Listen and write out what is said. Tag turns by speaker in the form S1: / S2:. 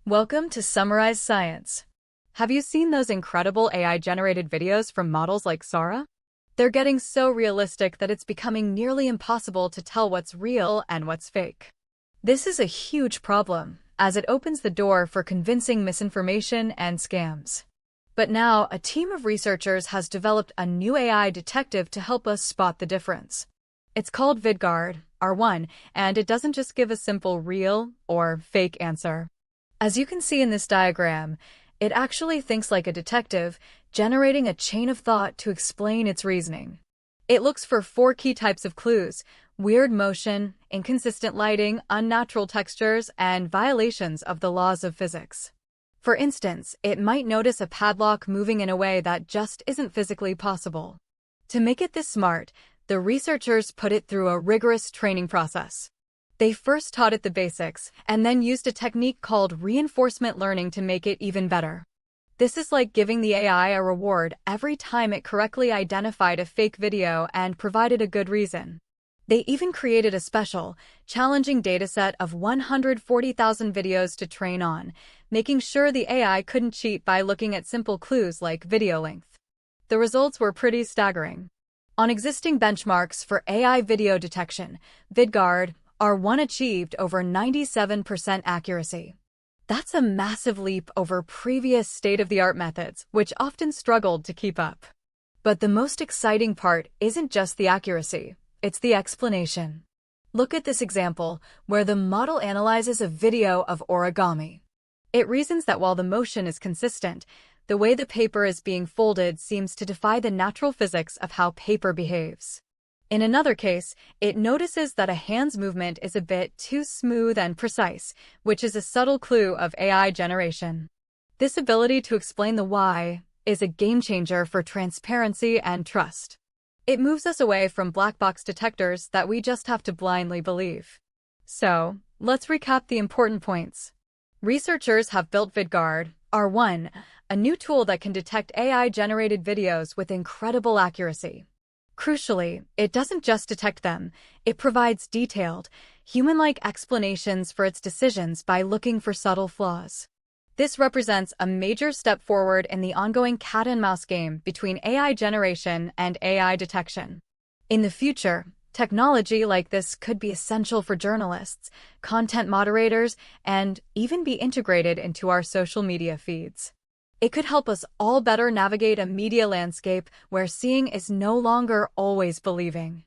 S1: Welcome to Summarize Science. Have you seen those incredible AI-generated videos from models like Sarah? They're getting so realistic that it's becoming nearly impossible to tell what's real and what's fake. This is a huge problem, as it opens the door for convincing misinformation and scams. But now, a team of researchers has developed a new AI detective to help us spot the difference. It's called VidGuard-R1, and it doesn't just give a simple real or fake answer. As you can see in this diagram, it actually thinks like a detective, generating a chain of thought to explain its reasoning. It looks for 4 key types of clues: weird motion, inconsistent lighting, unnatural textures, and violations of the laws of physics. For instance, it might notice a padlock moving in a way that just isn't physically possible. To make it this smart, the researchers put it through a rigorous training process. They first taught it the basics, and then used a technique called reinforcement learning to make it even better. This is like giving the AI a reward every time it correctly identified a fake video and provided a good reason. They even created a special, challenging dataset of 140,000 videos to train on, making sure the AI couldn't cheat by looking at simple clues like video length. The results were pretty staggering. On existing benchmarks for AI video detection, VidGuard-R1 achieved over 97% accuracy. That's a massive leap over previous state-of-the-art methods, which often struggled to keep up. But the most exciting part isn't just the accuracy, it's the explanation. Look at this example, where the model analyzes a video of origami. It reasons that while the motion is consistent, the way the paper is being folded seems to defy the natural physics of how paper behaves. In another case, it notices that a hand's movement is a bit too smooth and precise, which is a subtle clue of AI generation. This ability to explain the why is a game-changer for transparency and trust. It moves us away from black box detectors that we just have to blindly believe. So, let's recap the important points. Researchers have built VidGuard-R1, a new tool that can detect AI-generated videos with incredible accuracy. Crucially, it doesn't just detect them, it provides detailed, human-like explanations for its decisions by looking for subtle flaws. This represents a major step forward in the ongoing cat-and-mouse game between AI generation and AI detection. In the future, technology like this could be essential for journalists, content moderators, and even be integrated into our social media feeds. It could help us all better navigate a media landscape where seeing is no longer always believing.